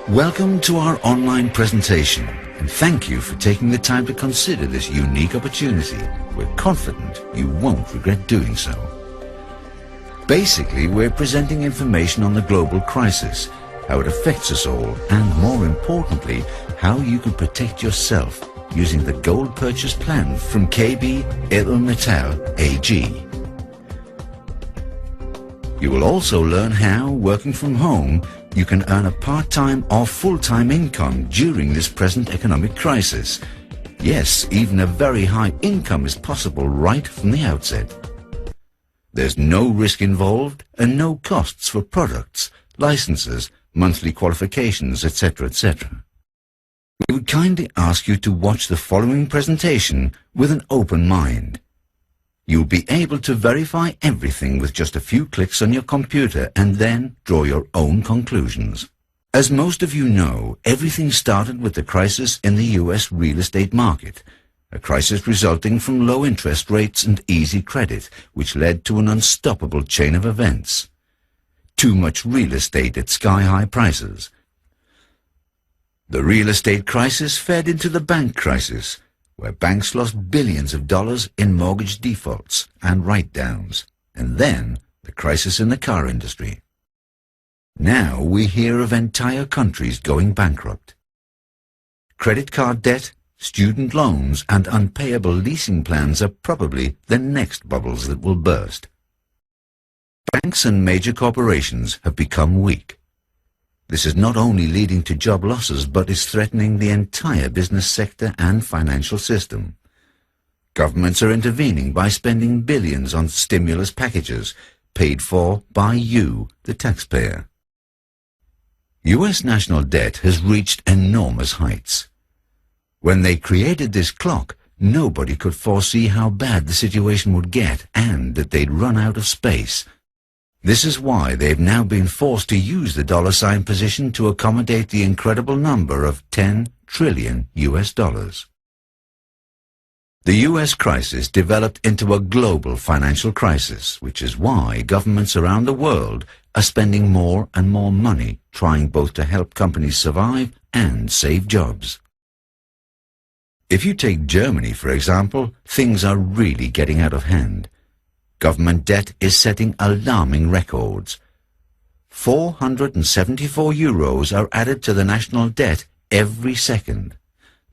Welcome to our online presentation, and thank you for taking the time to consider this unique opportunity. We're confident you won't regret doing so. Basically, we're presenting information on the global crisis, how it affects us all, and more importantly, how you can protect yourself using the gold purchase plan from KB Edelmetall AG. You will also learn how, working from home, you can earn a part-time or full-time income during this present economic crisis. Yes, even a very high income is possible right from the outset. There's no risk involved and no costs for products, licenses, monthly qualifications, etc., etc. We would kindly ask you to watch the following presentation with an open mind. You'll be able to verify everything with just a few clicks on your computer and then draw your own conclusions. As most of you know, everything started with the crisis in the US real estate market, a crisis resulting from low interest rates and easy credit, which led to an unstoppable chain of events. Too much real estate at sky-high prices. The real estate crisis fed into the bank crisis, where banks lost billions of dollars in mortgage defaults and write-downs, and then the crisis in the car industry. Now we hear of entire countries going bankrupt. Credit card debt, student loans, and unpayable leasing plans are probably the next bubbles that will burst. Banks and major corporations have become weak. This is not only leading to job losses, but is threatening the entire business sector and financial system. Governments are intervening by spending billions on stimulus packages, paid for by you, the taxpayer. US national debt has reached enormous heights. When they created this clock, nobody could foresee how bad the situation would get and that they'd run out of space. This is why they've now been forced to use the dollar sign position to accommodate the incredible number of 10 trillion US dollars. The US crisis developed into a global financial crisis, which is why governments around the world are spending more and more money trying both to help companies survive and save jobs. If you take Germany, for example, things are really getting out of hand. Government debt is setting alarming records. 474 euros are added to the national debt every second.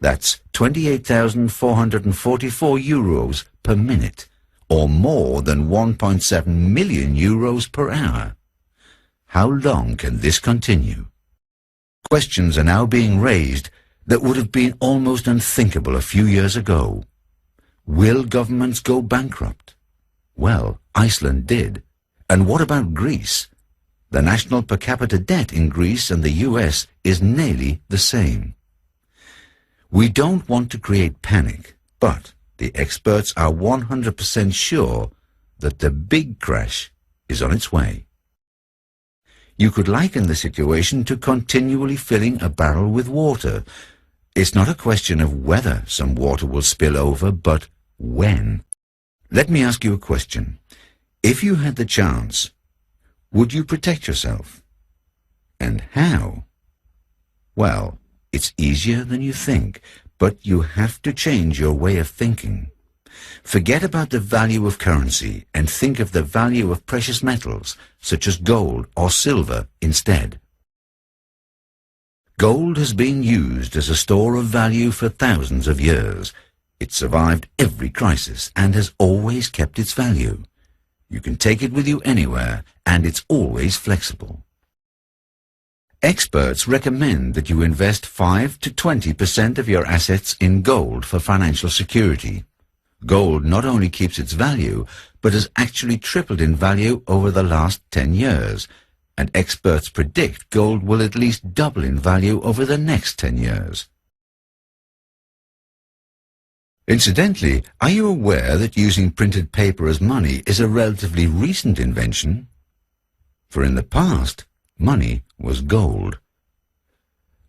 That's 28,444 euros per minute, or more than 1.7 million euros per hour. How long can this continue? Questions are now being raised that would have been almost unthinkable a few years ago. Will governments go bankrupt? Well, Iceland did. And what about Greece? The national per capita debt in Greece and the US is nearly the same. We don't want to create panic, but the experts are 100% sure that the big crash is on its way. You could liken the situation to continually filling a barrel with water. It's not a question of whether some water will spill over, but when. Let me ask you a question. If you had the chance, would you protect yourself? And how? Well, it's easier than you think, but you have to change your way of thinking. Forget about the value of currency and think of the value of precious metals, such as gold or silver, instead. Gold has been used as a store of value for thousands of years. It survived every crisis and has always kept its value. You can take it with you anywhere, and it's always flexible. Experts recommend that you invest 5 to 20% of your assets in gold for financial security. Gold not only keeps its value, but has actually tripled in value over the last 10 years, and experts predict gold will at least double in value over the next 10 years. Incidentally, are you aware that using printed paper as money is a relatively recent invention? For in the past, money was gold.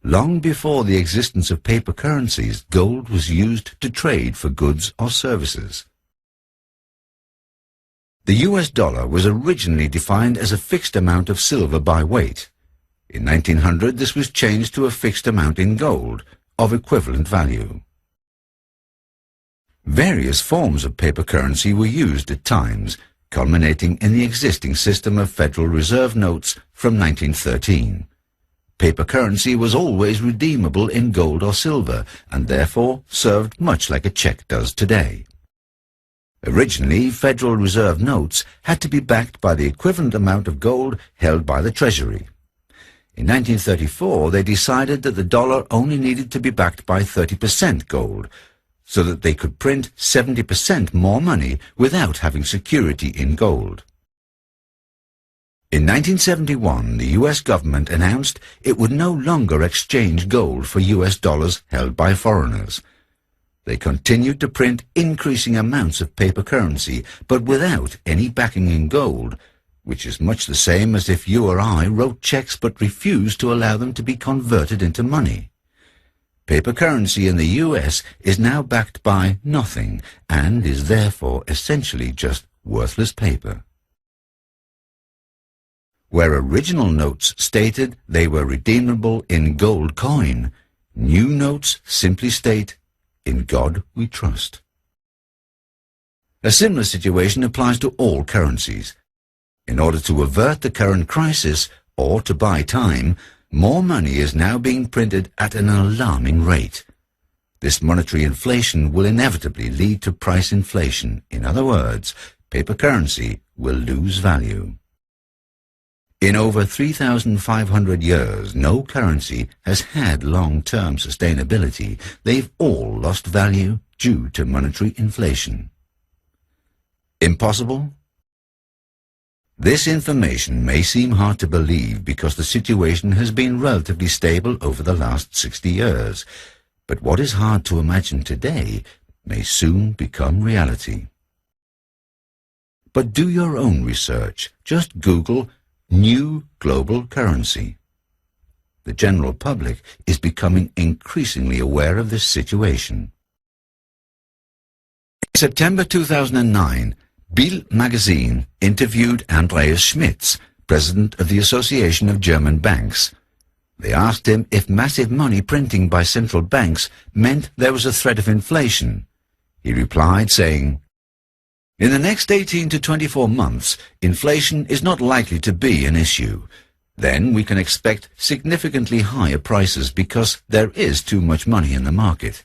Long before the existence of paper currencies, gold was used to trade for goods or services. The US dollar was originally defined as a fixed amount of silver by weight. In 1900, this was changed to a fixed amount in gold of equivalent value. Various forms of paper currency were used at times, culminating in the existing system of Federal Reserve notes from 1913. Paper currency was always redeemable in gold or silver, and therefore served much like a check does today. Originally, Federal Reserve notes had to be backed by the equivalent amount of gold held by the Treasury. In 1934, they decided that the dollar only needed to be backed by 30% gold, so that they could print 70% more money without having security in gold. In 1971, the U.S. government announced it would no longer exchange gold for U.S. dollars held by foreigners. They continued to print increasing amounts of paper currency, but without any backing in gold, which is much the same as if you or I wrote checks but refused to allow them to be converted into money. Paper currency in the U.S. is now backed by nothing and is therefore essentially just worthless paper. Where original notes stated they were redeemable in gold coin, new notes simply state, "In God we trust." A similar situation applies to all currencies. In order to avert the current crisis, or to buy time, more money is now being printed at an alarming rate. This monetary inflation will inevitably lead to price inflation. In other words, paper currency will lose value. In over 3,500 years, no currency has had long-term sustainability. They've all lost value due to monetary inflation. Impossible? This information may seem hard to believe because the situation has been relatively stable over the last 60 years. But what is hard to imagine today may soon become reality. But do your own research. Just Google new global currency. The general public is becoming increasingly aware of this situation. In September 2009, Bild magazine interviewed Andreas Schmitz, president of the Association of German Banks. They asked him if massive money printing by central banks meant there was a threat of inflation. He replied saying, "In the next 18 to 24 months, inflation is not likely to be an issue. Then we can expect significantly higher prices because there is too much money in the market.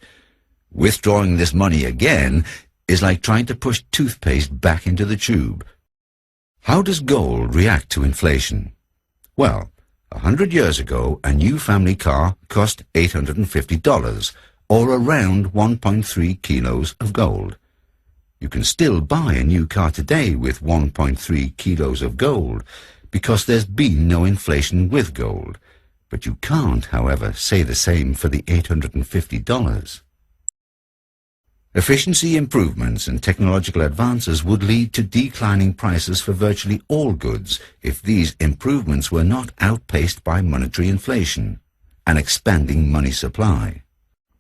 Withdrawing this money again is like trying to push toothpaste back into the tube." How does gold react to inflation? Well, 100 years ago, a new family car cost $850, or around 1.3 kilos of gold. You can still buy a new car today with 1.3 kilos of gold because there's been no inflation with gold. But you can't, however, say the same for the $850. Efficiency improvements and technological advances would lead to declining prices for virtually all goods if these improvements were not outpaced by monetary inflation, an expanding money supply.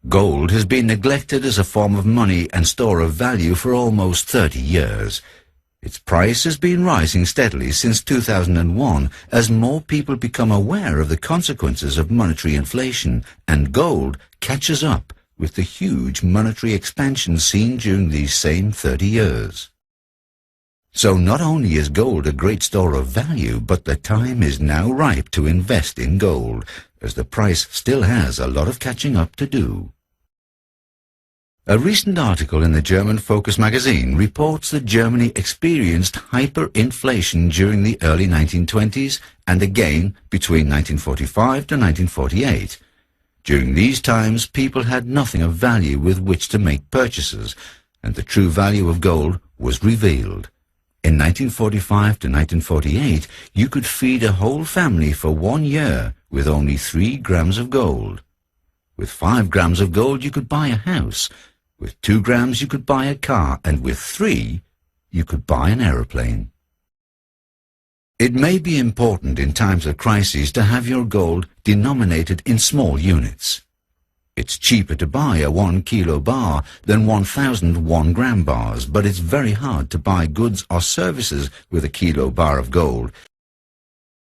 Gold has been neglected as a form of money and store of value for almost 30 years. Its price has been rising steadily since 2001 as more people become aware of the consequences of monetary inflation, and gold catches up with the huge monetary expansion seen during these same 30 years. So not only is gold a great store of value, but the time is now ripe to invest in gold, as the price still has a lot of catching up to do. A recent article in the German Focus magazine reports that Germany experienced hyperinflation during the early 1920s and again between 1945 to 1948. During these times, people had nothing of value with which to make purchases, and the true value of gold was revealed. In 1945 to 1948, you could feed a whole family for 1 year with only 3 grams of gold. With 5 grams of gold, you could buy a house. With 2 grams, you could buy a car, and with 3, you could buy an aeroplane. It may be important in times of crises to have your gold denominated in small units. It's cheaper to buy a 1 kilo bar than 1,000 1-gram bars, but it's very hard to buy goods or services with a kilo bar of gold